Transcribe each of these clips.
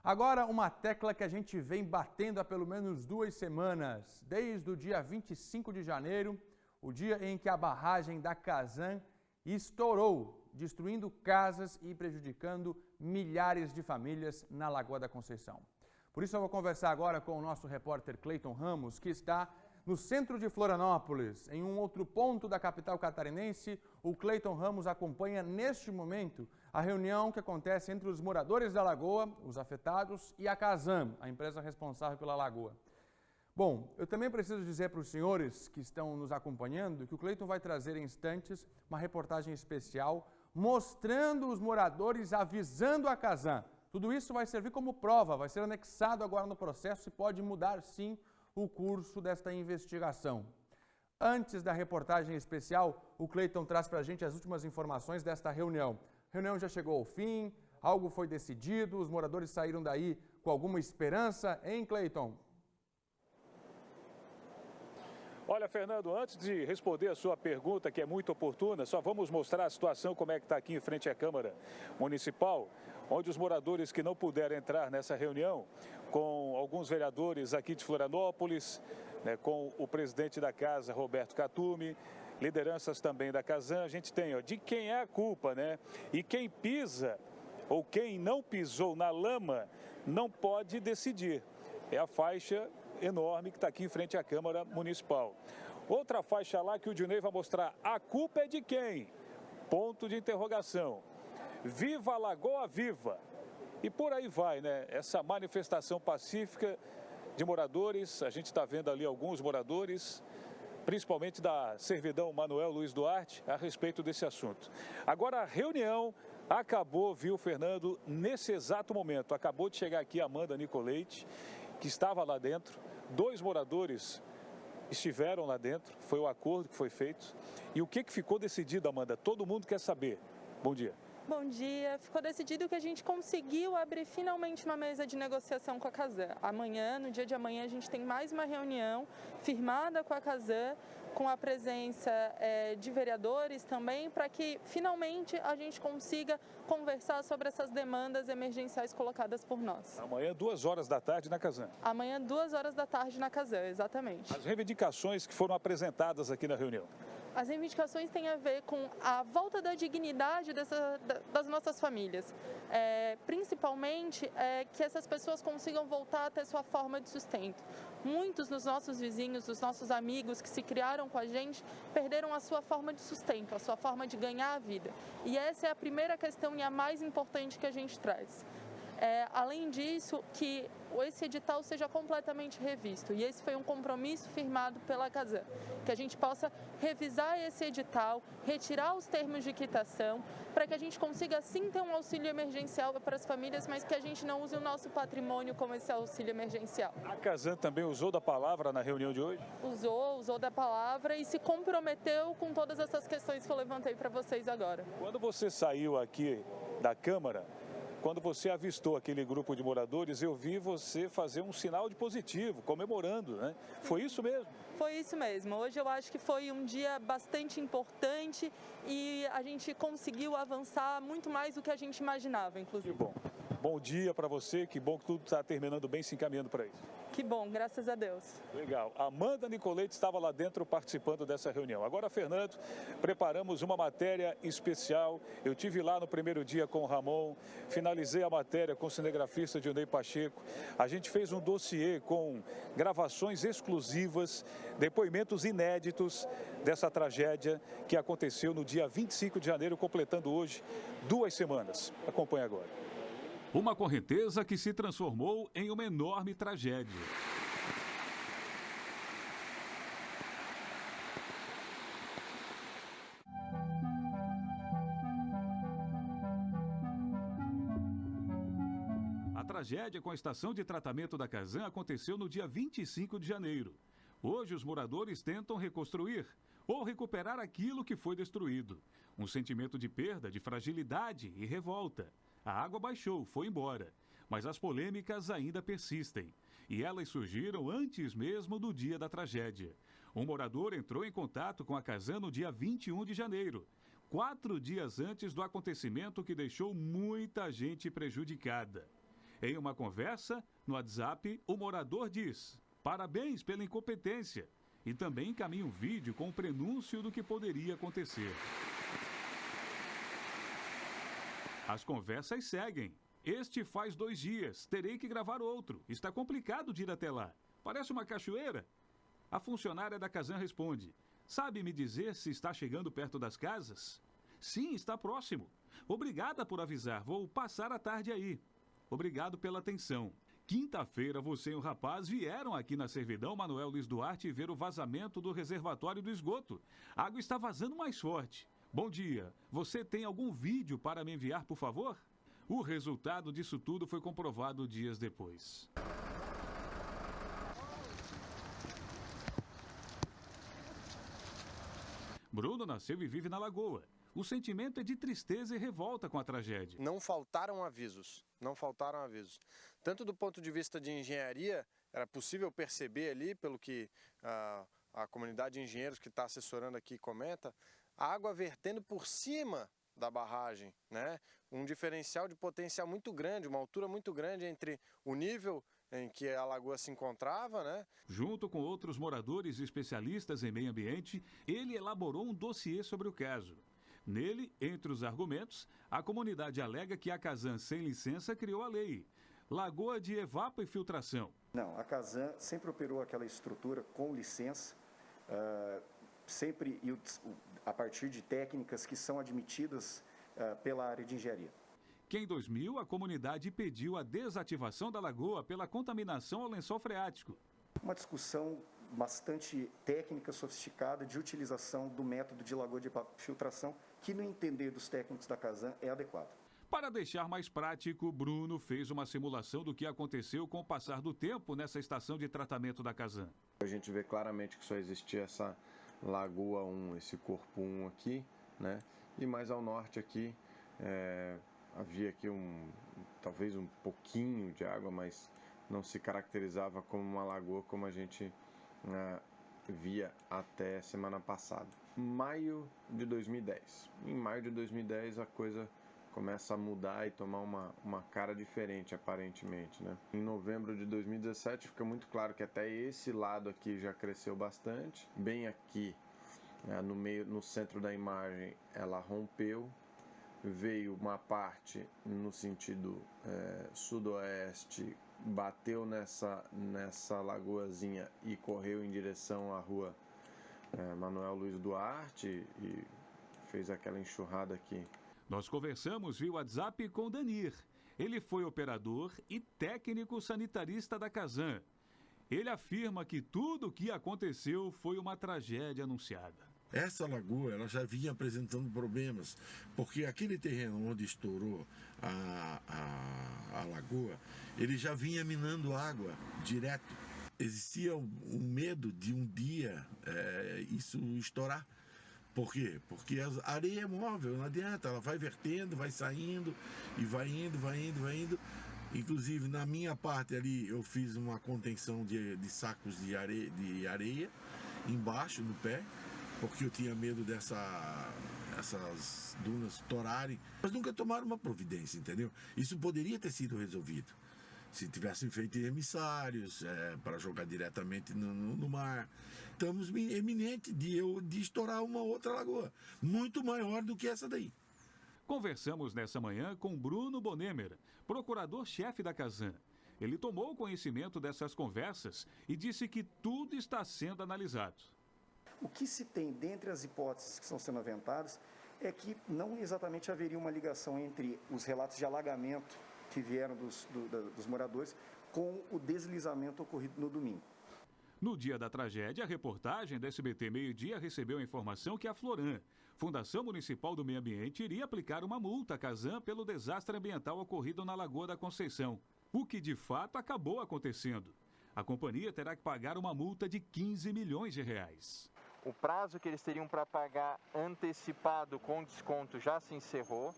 Agora, uma tecla que a gente vem batendo há pelo menos 2 semanas, desde o dia 25 de janeiro, o dia em que a barragem da Casan estourou, destruindo casas e prejudicando milhares de famílias na Lagoa da Conceição. Por isso eu vou conversar agora com o nosso repórter Cleiton Ramos, que está no centro de Florianópolis, em um outro ponto da capital catarinense. O Cleiton Ramos acompanha neste momento a reunião que acontece entre os moradores da Lagoa, os afetados, e a Casan, a empresa responsável pela Lagoa. Bom, eu também preciso dizer para os senhores que estão nos acompanhando que o Cleiton vai trazer em instantes uma reportagem especial mostrando os moradores avisando a Casan. Tudo isso vai servir como prova, vai ser anexado agora no processo e pode mudar sim o curso desta investigação. Antes da reportagem especial, o Cleiton traz para a gente as últimas informações desta reunião. A reunião já chegou ao fim, algo foi decidido, os moradores saíram daí com alguma esperança, hein, Cleiton? Olha, Fernando, antes de responder a sua pergunta, que é muito oportuna, só vamos mostrar a situação como é que está aqui em frente à Câmara Municipal, onde os moradores que não puderam entrar nessa reunião, com alguns vereadores aqui de Florianópolis, né, com o presidente da casa, Roberto Catume, lideranças também da Casan, a gente tem, ó, de quem é a culpa, né? E quem pisa ou quem não pisou na lama não pode decidir. É a faixa enorme que está aqui em frente à Câmara Municipal. Outra faixa lá que o Dinei vai mostrar, a culpa é de quem? Ponto de interrogação. Viva a Lagoa Viva! E por aí vai, né? Essa manifestação pacífica de moradores, a gente está vendo ali alguns moradores, principalmente da Servidão Manuel Luiz Duarte, a respeito desse assunto. Agora a reunião acabou, viu, Fernando, nesse exato momento. Acabou de chegar aqui a Amanda Nicolete, que estava lá dentro. 2 moradores estiveram lá dentro, foi o acordo que foi feito. E o que ficou decidido, Amanda? Todo mundo quer saber. Bom dia. Bom dia. Ficou decidido que a gente conseguiu abrir finalmente uma mesa de negociação com a Casan. Amanhã, no dia de amanhã, a gente tem mais uma reunião firmada com a Casan, com a presença de vereadores também, para que finalmente a gente consiga conversar sobre essas demandas emergenciais colocadas por nós. Amanhã, 2 horas da tarde na Casan. Amanhã, 2 horas da tarde na Casan, exatamente. As reivindicações que foram apresentadas aqui na reunião. As reivindicações têm a ver com a volta da dignidade das nossas famílias. Principalmente que essas pessoas consigam voltar a ter sua forma de sustento. Muitos dos nossos vizinhos, dos nossos amigos que se criaram com a gente, perderam a sua forma de sustento, a sua forma de ganhar a vida. E essa é a primeira questão e a mais importante que a gente traz. Além disso, que esse edital seja completamente revisto. E esse foi um compromisso firmado pela Casan, que a gente possa revisar esse edital, retirar os termos de quitação, para que a gente consiga sim ter um auxílio emergencial para as famílias, mas que a gente não use o nosso patrimônio como esse auxílio emergencial. A Casan também usou da palavra na reunião de hoje? Usou da palavra e se comprometeu com todas essas questões que eu levantei para vocês agora. Quando você saiu aqui da Câmara, quando você avistou aquele grupo de moradores, eu vi você fazer um sinal de positivo, comemorando, né? Foi isso mesmo? Foi isso mesmo. Hoje eu acho que foi um dia bastante importante e a gente conseguiu avançar muito mais do que a gente imaginava, inclusive. Que bom. Bom dia para você, que bom que tudo está terminando bem, se encaminhando para isso. Que bom, graças a Deus. Legal. Amanda Nicolete estava lá dentro participando dessa reunião. Agora, Fernando, preparamos uma matéria especial. Eu tive lá no primeiro dia com o Ramon, finalizei a matéria com o cinegrafista Dinei Pacheco. A gente fez um dossiê com gravações exclusivas, depoimentos inéditos dessa tragédia que aconteceu no dia 25 de janeiro, completando hoje 2 semanas. Acompanhe agora. Uma correnteza que se transformou em uma enorme tragédia. A tragédia com a estação de tratamento da Casan aconteceu no dia 25 de janeiro. Hoje os moradores tentam reconstruir ou recuperar aquilo que foi destruído. Um sentimento de perda, de fragilidade e revolta. A água baixou, foi embora, mas as polêmicas ainda persistem. E elas surgiram antes mesmo do dia da tragédia. Um morador entrou em contato com a Casan no dia 21 de janeiro, 4 dias antes do acontecimento que deixou muita gente prejudicada. Em uma conversa no WhatsApp, o morador diz: parabéns pela incompetência, e também encaminha um vídeo com o prenúncio do que poderia acontecer. As conversas seguem. Este faz 2 dias, terei que gravar outro. Está complicado de ir até lá. Parece uma cachoeira. A funcionária da Casan responde: sabe me dizer se está chegando perto das casas? Sim, está próximo. Obrigada por avisar, vou passar a tarde aí. Obrigado pela atenção. Quinta-feira, você e o rapaz vieram aqui na Servidão Manuel Luiz Duarte ver o vazamento do reservatório do esgoto. A água está vazando mais forte. Bom dia, você tem algum vídeo para me enviar, por favor? O resultado disso tudo foi comprovado dias depois. Bruno nasceu e vive na Lagoa. O sentimento é de tristeza e revolta com a tragédia. Não faltaram avisos, Tanto do ponto de vista de engenharia, era possível perceber ali, pelo que a comunidade de engenheiros que está assessorando aqui comenta, a água vertendo por cima da barragem, né? Um diferencial de potencial muito grande, uma altura muito grande entre o nível em que a lagoa se encontrava, né? Junto com outros moradores e especialistas em meio ambiente, ele elaborou um dossiê sobre o caso. Nele, entre os argumentos, a comunidade alega que a Casan, sem licença, criou a lei. Lagoa de evapo e filtração. Não, a Casan sempre operou aquela estrutura com licença, sempre a partir de técnicas que são admitidas pela área de engenharia. Que em 2000 a comunidade pediu a desativação da lagoa pela contaminação ao lençol freático. Uma discussão bastante técnica, sofisticada, de utilização do método de lagoa de filtração, que no entender dos técnicos da Casan é adequado. Para deixar mais prático, Bruno fez uma simulação do que aconteceu com o passar do tempo nessa estação de tratamento da Casan. A gente vê claramente que só existia essa lagoa 1, esse corpo 1 aqui, né? E mais ao norte aqui, havia aqui talvez um pouquinho de água, mas não se caracterizava como uma lagoa como a gente via até semana passada. Maio de 2010. Em maio de 2010 a coisa começa a mudar e tomar uma cara diferente, aparentemente, né? Em novembro de 2017 fica muito claro que até esse lado aqui já cresceu bastante. Bem aqui, no centro da imagem, ela rompeu. Veio uma parte no sentido sudoeste, bateu nessa lagoazinha e correu em direção à rua Manuel Luiz Duarte e fez aquela enxurrada aqui. Nós conversamos via WhatsApp com Danir. Ele foi operador e técnico sanitarista da Casan. Ele afirma que tudo o que aconteceu foi uma tragédia anunciada. Essa lagoa ela já vinha apresentando problemas, porque aquele terreno onde estourou a lagoa, ele já vinha minando água direto. Existia um medo de um dia isso estourar. Por quê? Porque a areia é móvel, não adianta, ela vai vertendo, vai saindo, e vai indo. Inclusive, na minha parte ali, eu fiz uma contenção de sacos de areia embaixo, no pé, porque eu tinha medo dessas dunas estourarem. Mas nunca tomaram uma providência, entendeu? Isso poderia ter sido resolvido se tivessem feito emissários para jogar diretamente no mar. Estamos eminente de estourar uma outra lagoa, muito maior do que essa daí. Conversamos nessa manhã com Bruno Bonemer, procurador-chefe da Casan. Ele tomou conhecimento dessas conversas e disse que tudo está sendo analisado. O que se tem dentre as hipóteses que estão sendo aventadas é que não exatamente haveria uma ligação entre os relatos de alagamento que vieram dos moradores com o deslizamento ocorrido no domingo. No dia da tragédia, a reportagem da SBT Meio-Dia recebeu a informação que a Floran, Fundação Municipal do Meio Ambiente, iria aplicar uma multa à Casan pelo desastre ambiental ocorrido na Lagoa da Conceição, o que de fato acabou acontecendo. A companhia terá que pagar uma multa de 15 milhões de reais. O prazo que eles teriam para pagar antecipado com desconto já se encerrou.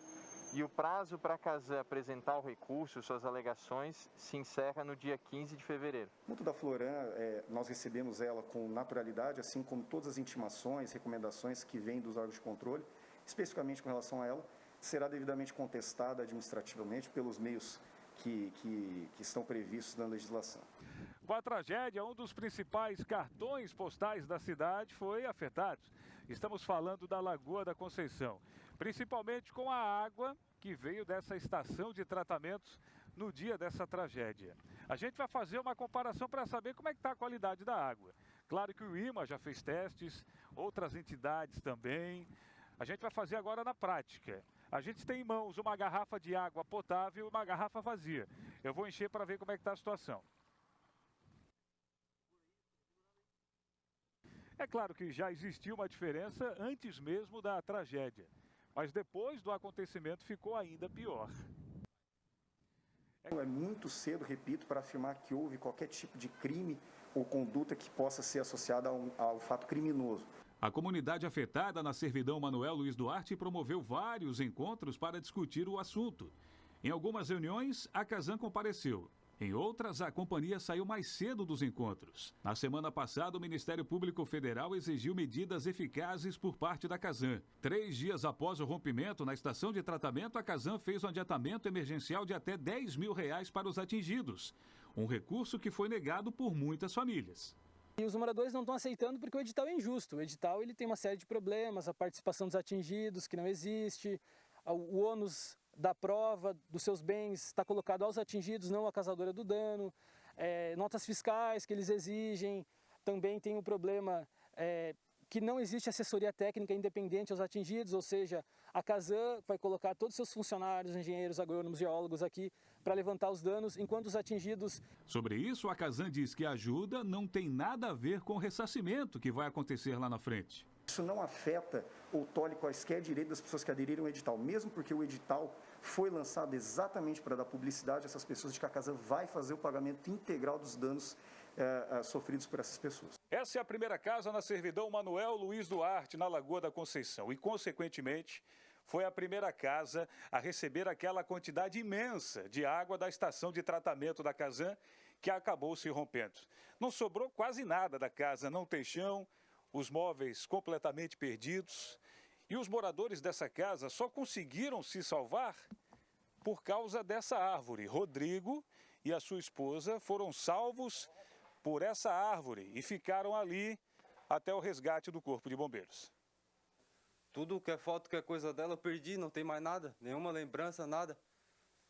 E o prazo para a Casan apresentar o recurso, suas alegações, se encerra no dia 15 de fevereiro. A multa da Floran, nós recebemos ela com naturalidade, assim como todas as intimações, recomendações que vêm dos órgãos de controle, especificamente com relação a ela, será devidamente contestada administrativamente pelos meios que estão previstos na legislação. Com a tragédia, um dos principais cartões postais da cidade foi afetado. Estamos falando da Lagoa da Conceição, principalmente com a água que veio dessa estação de tratamento no dia dessa tragédia. A gente vai fazer uma comparação para saber como é que está a qualidade da água. Claro que o IMA já fez testes, outras entidades também. A gente vai fazer agora na prática. A gente tem em mãos uma garrafa de água potável e uma garrafa vazia. Eu vou encher para ver como é que está a situação. É claro que já existiu uma diferença antes mesmo da tragédia, mas depois do acontecimento ficou ainda pior. É muito cedo, repito, para afirmar que houve qualquer tipo de crime ou conduta que possa ser associada ao fato criminoso. A comunidade afetada na servidão Manuel Luiz Duarte promoveu vários encontros para discutir o assunto. Em algumas reuniões, a Casan compareceu. Em outras, a companhia saiu mais cedo dos encontros. Na semana passada, o Ministério Público Federal exigiu medidas eficazes por parte da Casan. 3 dias após o rompimento na estação de tratamento, a Casan fez um adiantamento emergencial de até R$10 mil para os atingidos. Um recurso que foi negado por muitas famílias. E os moradores não estão aceitando porque o edital é injusto. O edital ele tem uma série de problemas, a participação dos atingidos, que não existe, o ônus da prova dos seus bens está colocado aos atingidos, não à causadora do dano, notas fiscais que eles exigem, também tem o problema que não existe assessoria técnica independente aos atingidos, ou seja, a Casan vai colocar todos os seus funcionários, engenheiros, agrônomos, geólogos aqui para levantar os danos, enquanto os atingidos... Sobre isso, a Casan diz que a ajuda não tem nada a ver com o ressarcimento que vai acontecer lá na frente. Isso não afeta ou tolhe quaisquer direitos das pessoas que aderiram ao edital, mesmo porque o edital foi lançado exatamente para dar publicidade a essas pessoas de que a Casan vai fazer o pagamento integral dos danos sofridos por essas pessoas. Essa é a primeira casa na servidão Manuel Luiz Duarte, na Lagoa da Conceição, e, consequentemente, foi a primeira casa a receber aquela quantidade imensa de água da estação de tratamento da Casan, que acabou se rompendo. Não sobrou quase nada da casa, não tem chão, os móveis completamente perdidos, e os moradores dessa casa só conseguiram se salvar por causa dessa árvore. Rodrigo e a sua esposa foram salvos por essa árvore e ficaram ali até o resgate do Corpo de Bombeiros. Tudo que é foto, que é coisa dela, eu perdi, não tem mais nada, nenhuma lembrança, nada.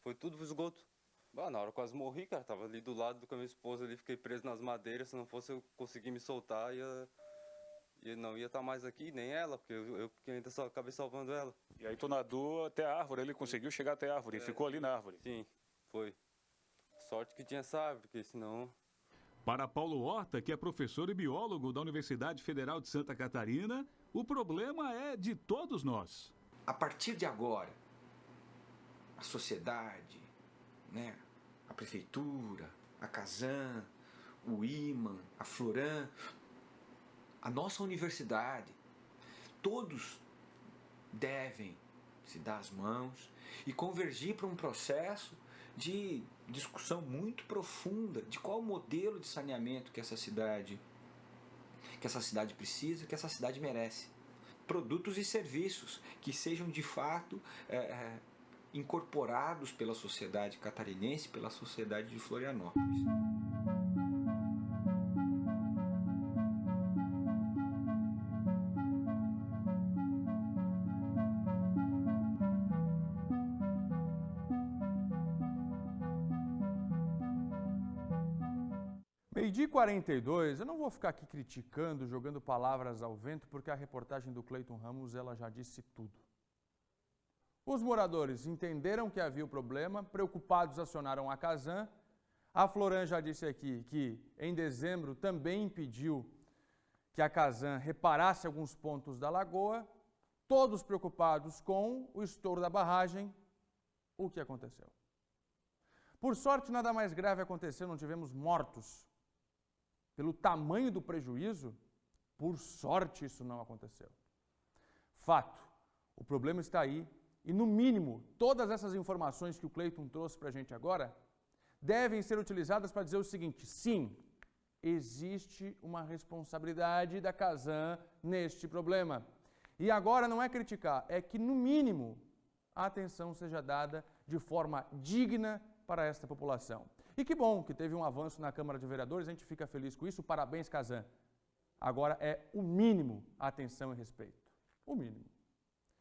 Foi tudo pro esgoto. Na hora eu quase morri, cara, tava ali do lado com a minha esposa, ali, fiquei preso nas madeiras, se não fosse eu conseguir me soltar, e não ia estar mais aqui, nem ela, porque eu ainda só acabei salvando ela. E aí tu nadou até a árvore, ele conseguiu chegar até a árvore, ficou ali na árvore. Sim, foi. Sorte que tinha essa árvore, porque senão... Para Paulo Horta, que é professor e biólogo da Universidade Federal de Santa Catarina, o problema é de todos nós. A partir de agora, a sociedade, a prefeitura, a Casan, o IMA, a Floran, a nossa universidade, todos devem se dar as mãos e convergir para um processo de discussão muito profunda de qual modelo de saneamento que essa cidade precisa, que essa cidade merece. Produtos e serviços que sejam de fato incorporados pela sociedade catarinense, pela sociedade de Florianópolis. Meio-dia 42, eu não vou ficar aqui criticando, jogando palavras ao vento, porque a reportagem do Cleiton Ramos ela já disse tudo. Os moradores entenderam que havia o problema, preocupados acionaram a Casan. A Floran já disse aqui que em dezembro também impediu que a Casan reparasse alguns pontos da lagoa. Todos preocupados com o estouro da barragem. O que aconteceu? Por sorte, nada mais grave aconteceu, não tivemos mortos. Pelo tamanho do prejuízo, por sorte isso não aconteceu. Fato, o problema está aí e, no mínimo, todas essas informações que o Cleiton trouxe para a gente agora devem ser utilizadas para dizer o seguinte: sim, existe uma responsabilidade da Casan neste problema. E agora não é criticar, é que, no mínimo, a atenção seja dada de forma digna para esta população. E que bom que teve um avanço na Câmara de Vereadores, a gente fica feliz com isso, parabéns, Kazan. Agora é o mínimo a atenção e respeito, o mínimo.